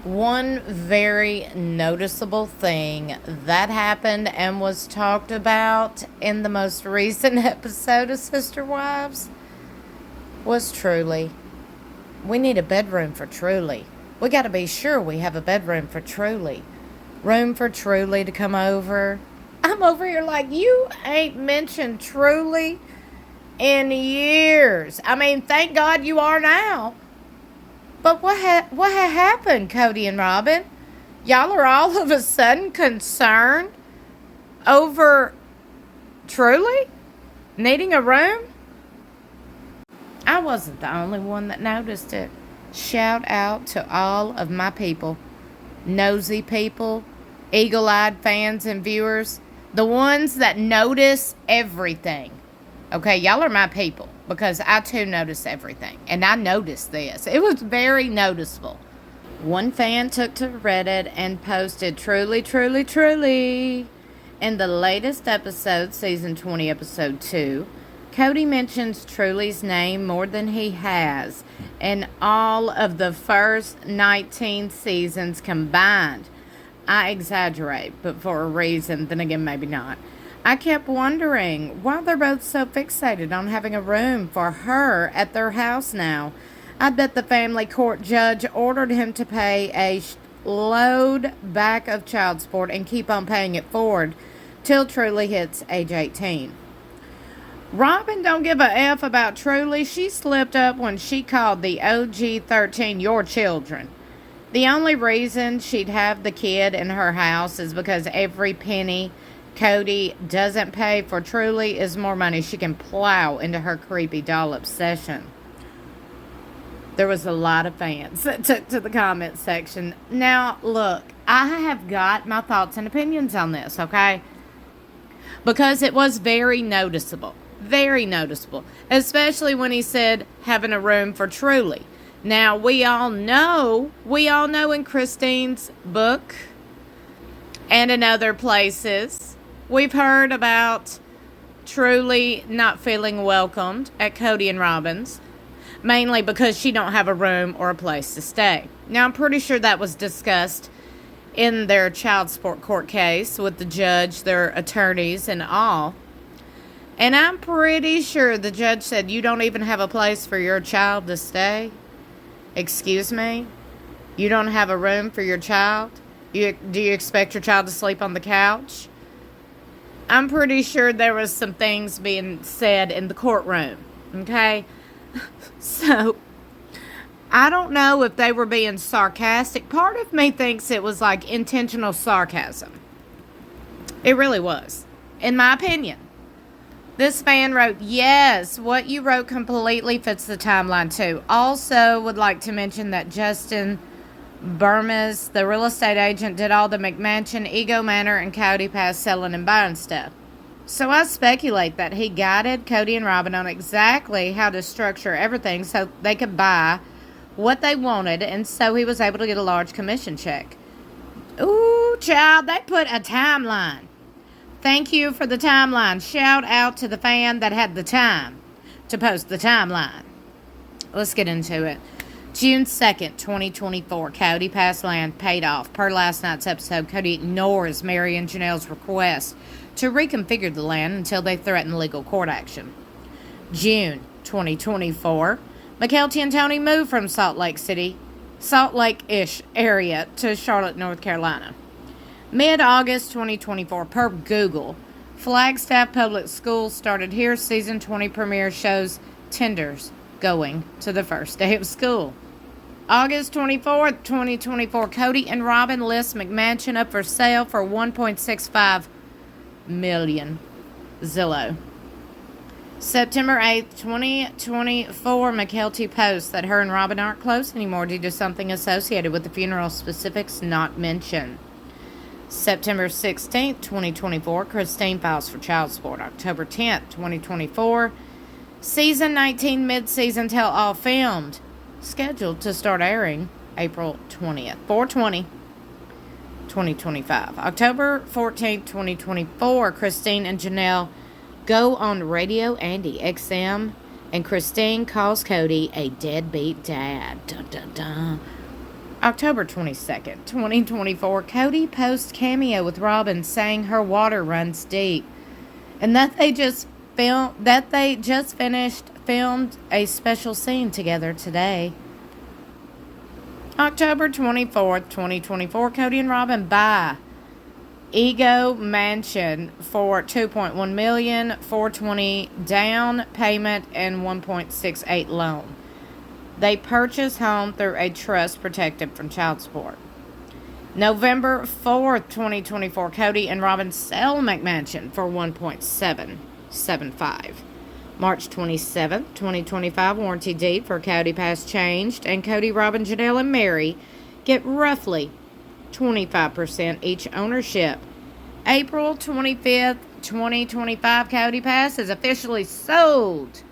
One very noticeable thing that happened and was talked about in the most recent episode of Sister Wives was Truly. We need a bedroom for Truly. We got to be sure we have a bedroom for Truly. Room for Truly to come over. I'm over here like, you ain't mentioned Truly in years. I mean, thank God you are now. But what happened, Kody and Robyn? Y'all are all of a sudden concerned over Truly needing a room? I wasn't the only one that noticed it. Shout out to all of my people, nosy people, eagle-eyed fans and viewers, the ones that notice everything. Okay, y'all are my people because I too notice everything. And I noticed this. It was very noticeable. One fan took to Reddit and posted, Truly, Truly, Truly. In the latest episode, season 20, episode 2, Kody mentions Truly's name more than he has in all of the first 19 seasons combined. I exaggerate, but for a reason, then again, maybe not. I kept wondering why they're both so fixated on having a room for her at their house now. I bet the family court judge ordered him to pay a load back of child support and keep on paying it forward till Truly hits age 18. Robyn don't give a F about Truly. She slipped up when she called the OG 13 your children. The only reason she'd have the kid in her house is because every penny Kody doesn't pay for Truly is more money she can plow into her creepy doll obsession. There was a lot of fans that took to the comment section. Now, look, I have got my thoughts and opinions on this, okay? Because it was very noticeable. Very noticeable. Especially when he said having a room for Truly. Now, we all know in Christine's book and in other places, we've heard about Truly not feeling welcomed at Kody and Robyn's, mainly because she don't have a room or a place to stay. Now, I'm pretty sure that was discussed in their child support court case with the judge, their attorneys, and all. And I'm pretty sure the judge said, you don't even have a place for your child to stay? Excuse me? You don't have a room for your child? Do you expect your child to sleep on the couch? I'm pretty sure there was some things being said in the courtroom, okay? So, I don't know if they were being sarcastic. Part of me thinks it was like intentional sarcasm. It really was, in my opinion. This fan wrote, yes, what you wrote completely fits the timeline too. Also would like to mention that Justin Burmas, the real estate agent, did all the McMansion, Ego Manor, and Kody Pass selling and buying stuff. So I speculate that he guided Kody and Robyn on exactly how to structure everything so they could buy what they wanted, and so he was able to get a large commission check. Ooh, child, they put a timeline. Thank you for the timeline. Shout out to the fan that had the time to post the timeline. Let's get into it. June 2nd, 2024. Kody Pass land paid off. Per last night's episode, Kody ignores Mary and Janelle's request to reconfigure the land until they threaten legal court action. June 2024. Mykelti and Tony moved from Salt Lake-ish area to Charlotte, North Carolina. Mid-August 2024, per Google, Flagstaff Public Schools started here. Season 20 premiere shows tenders going to the first day of school. August 24th, 2024, Kody and Robyn list McMansion up for sale for $1.65 million. Zillow. September 8th, 2024, Mykelti posts that her and Robyn aren't close anymore due to something associated with the funeral, specifics not mentioned. September 16th, 2024, Christine files for child support. October 10th, 2024, Season 19 mid-season tell-all filmed. Scheduled to start airing April 20th. 4/20/2025. October 14th, 2024, Christine and Janelle go on Radio Andy XM, and Christine calls Kody a deadbeat dad. Dun, dun, dun. October 22nd, 2024, Kody posts cameo with Robyn saying her water runs deep. And that they just filmed a special scene together today. October 24th, 2024, Kody and Robyn buy Ego Mansion for $2.1 million, $420 down payment, and $1.68 loan. They purchase home through a trust protected from child support. November 4th, 2024, Kody and Robyn sell McMansion for $1.775. March 27th, 2025, warranty deed for Kody Pass changed, and Kody, Robyn, Janelle, and Mary get roughly 25% each ownership. April 25th, 2025, Kody Pass is officially sold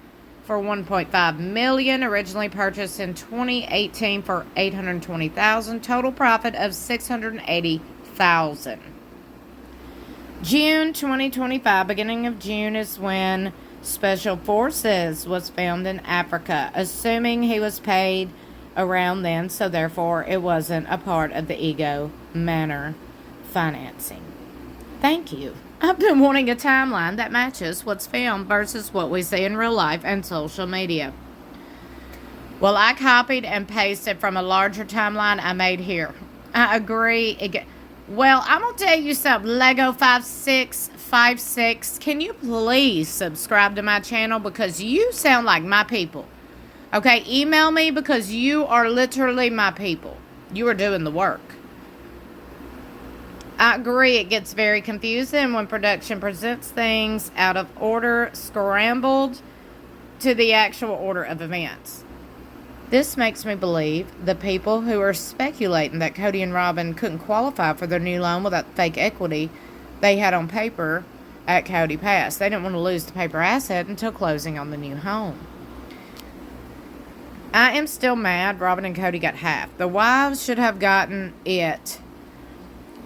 for $1.5 million, originally purchased in 2018 for $820,000, total profit of $680,000. June 2025, beginning of June is when Special Forces was filmed in Africa, assuming he was paid around then, so therefore it wasn't a part of the Ego Manor financing. Thank you. I've been wanting a timeline that matches what's filmed versus what we see in real life and social media. Well, I copied and pasted from a larger timeline I made here. I agree. Well, I'm going to tell you something. Lego5656, can you please subscribe to my channel because you sound like my people. Okay, email me because you are literally my people. You are doing the work. I agree, it gets very confusing when production presents things out of order, scrambled to the actual order of events. This makes me believe the people who are speculating that Kody and Robyn couldn't qualify for their new loan without the fake equity they had on paper at Kody Pass. They didn't want to lose the paper asset until closing on the new home. I am still mad Robyn and Kody got half. The wives should have gotten it.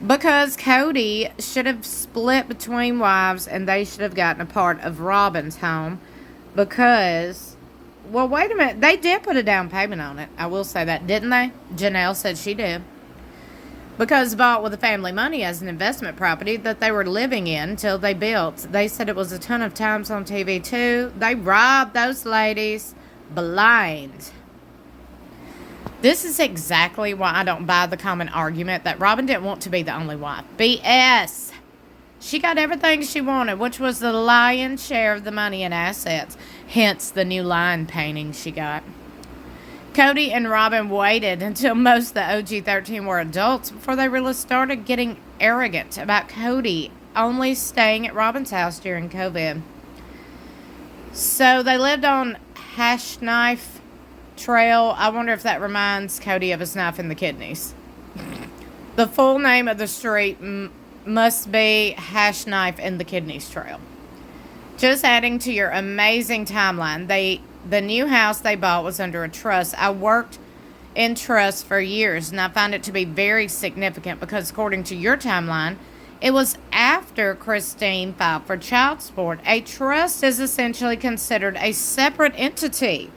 Because Kody should have split between wives and they should have gotten a part of Robyn's home. Because, well, wait a minute. They did put a down payment on it. I will say that, didn't they? Janelle said she did. Because bought with the family money as an investment property that they were living in until they built. They said it was a ton of times on TV too. They robbed those ladies blind. This is exactly why I don't buy the common argument that Robyn didn't want to be the only wife. BS. She got everything she wanted, which was the lion's share of the money and assets. Hence the new line painting she got. Kody and Robyn waited until most of the OG 13 were adults before they really started getting arrogant about Kody only staying at Robyn's house during COVID. So they lived on Hash Knife Trail. I wonder if that reminds Kody of his knife in the kidneys. The full name of the street must be Hash Knife in the Kidneys Trail. Just adding to your amazing timeline, the new house they bought was under a trust. I worked in trust for years, and I find it to be very significant because according to your timeline, it was after Christine filed for child support. A trust is essentially considered a separate entity,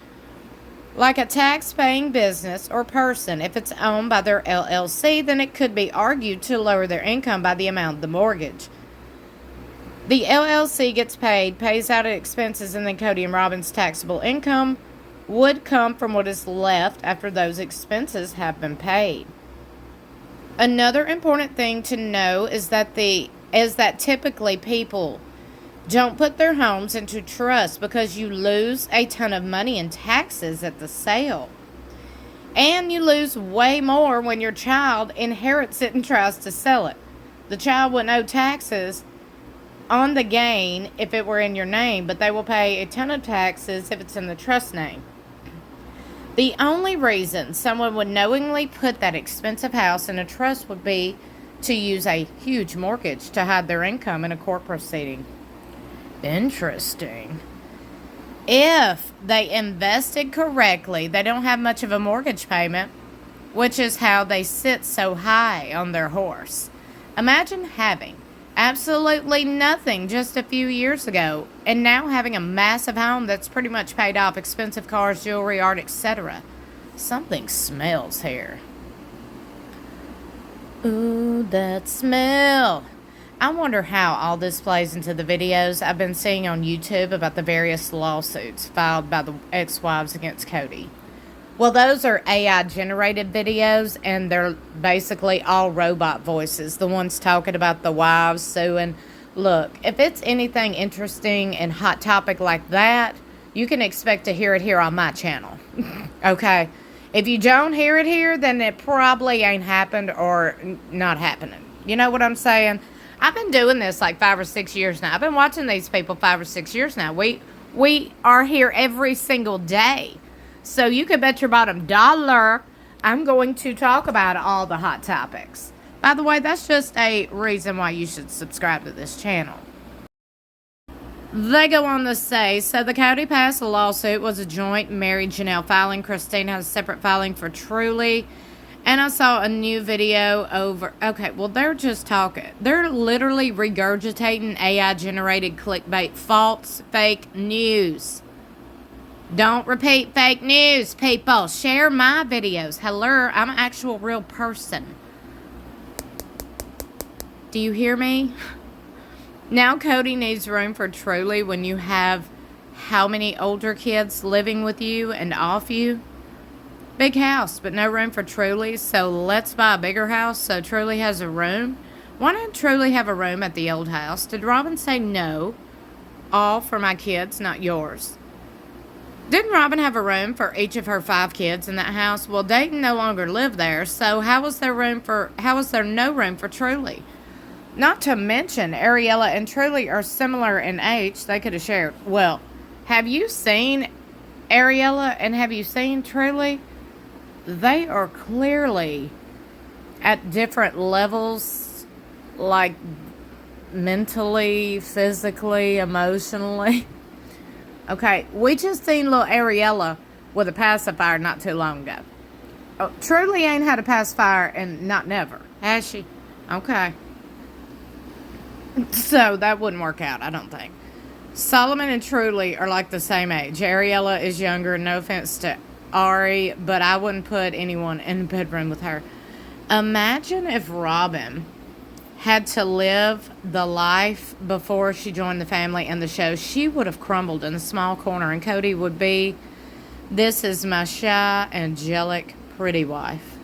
like a tax-paying business or person. If it's owned by their LLC, then it could be argued to lower their income by the amount of the mortgage. The LLC gets paid, pays out its expenses, and then Kody and Robyn's taxable income would come from what is left after those expenses have been paid. Another important thing to know is that typically people don't put their homes into trust because you lose a ton of money in taxes at the sale. And you lose way more when your child inherits it and tries to sell it. The child wouldn't owe taxes on the gain if it were in your name, but they will pay a ton of taxes if it's in the trust name. The only reason someone would knowingly put that expensive house in a trust would be to use a huge mortgage to hide their income in a court proceeding. Interesting. If they invested correctly, they don't have much of a mortgage payment, which is how they sit so high on their horse. Imagine having absolutely nothing just a few years ago and now having a massive home that's pretty much paid off, expensive cars, jewelry, art, etc. Something smells here. Ooh, that smell. I wonder how all this plays into the videos I've been seeing on YouTube about the various lawsuits filed by the ex-wives against Kody. Well, those are AI generated videos, and they're basically all robot voices. The ones talking about the wives suing. Look, if it's anything interesting and hot topic like that, you can expect to hear it here on my channel. Okay? If you don't hear it here, then it probably ain't happened or not happening. You know what I'm saying? I've been doing this like 5 or 6 years now. I've been watching these people 5 or 6 years now. We are here every single day. So you can bet your bottom dollar I'm going to talk about all the hot topics. By the way, that's just a reason why you should subscribe to this channel. They go on to say, so the Kody Pass lawsuit was a joint Mary Janelle filing. Christine has a separate filing for Truly. And I saw a new video over... Okay, well, they're just talking. They're literally regurgitating AI-generated clickbait, false, fake news. Don't repeat fake news, people. Share my videos. Hello, I'm an actual real person. Do you hear me? Now Kody needs room for Truly when you have how many older kids living with you and off you? Big house, but no room for Truly, so let's buy a bigger house so Truly has a room. Why didn't Truly have a room at the old house? Did Robyn say no? All for my kids, not yours. Didn't Robyn have a room for each of her 5 kids in that house? Well, Dayton no longer lived there, so how was there no room for Truly? Not to mention, Ariella and Truly are similar in age. They could have shared. Well, have you seen Ariella and have you seen Truly? They are clearly at different levels, like mentally, physically, emotionally. Okay, we just seen little Ariella with a pacifier not too long ago. Oh, Truly ain't had a pacifier and not never, has she? Okay. So that wouldn't work out, I don't think. Solomon and Truly are like the same age. Ariella is younger, no offense to Ari, but I wouldn't put anyone in the bedroom with her. Imagine if Robyn had to live the life before she joined the family and the show. She would have crumbled in a small corner, and Kody would be, this is my shy, angelic, pretty wife.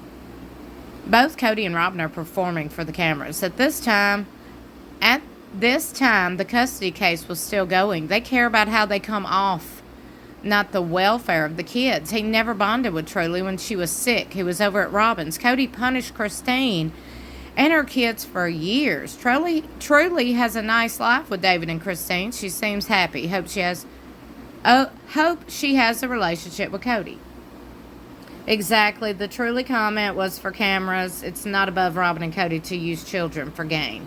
Both Kody and Robyn are performing for the cameras. At this time, the custody case was still going. They care about how they come off, not the welfare of the kids. He never bonded with Truly when she was sick. He was over at Robyn's. Kody punished Christine and her kids for years. Truly has a nice life with David and Christine. She seems happy. Hope she has a relationship with Kody. Exactly. The Truly comment was for cameras. It's not above Robyn and Kody to use children for gain.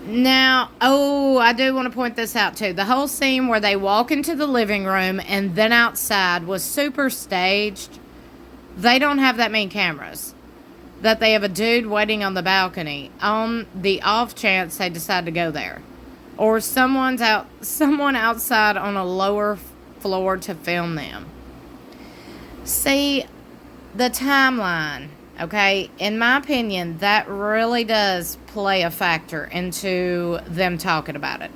Now, I do want to point this out too. The whole scene where they walk into the living room and then outside was super staged. They don't have that many cameras. That they have a dude waiting on the balcony on the off chance they decide to go there. Or someone outside on a lower floor to film them. See, the timeline, okay, in my opinion, that really does play a factor into them talking about it.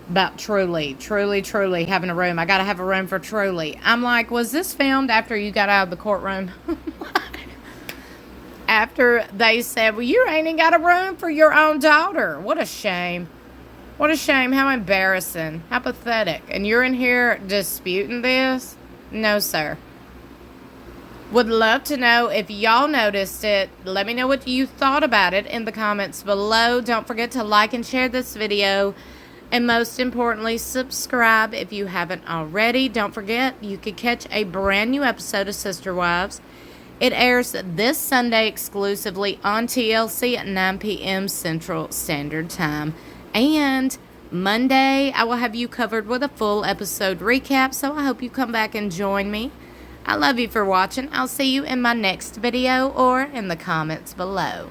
About Truly having a room. I got to have a room for Truly. I'm like, was this filmed after you got out of the courtroom? After they said, well, you ain't even got a room for your own daughter. What a shame. What a shame. How embarrassing. How pathetic. And you're in here disputing this? No, sir. Would love to know if y'all noticed it. Let me know what you thought about it in the comments below. Don't forget to like and share this video. And most importantly, subscribe if you haven't already. Don't forget, you could catch a brand new episode of Sister Wives. It airs this Sunday exclusively on TLC at 9 p.m. Central Standard Time. And Monday, I will have you covered with a full episode recap. So I hope you come back and join me. I love you for watching. I'll see you in my next video or in the comments below.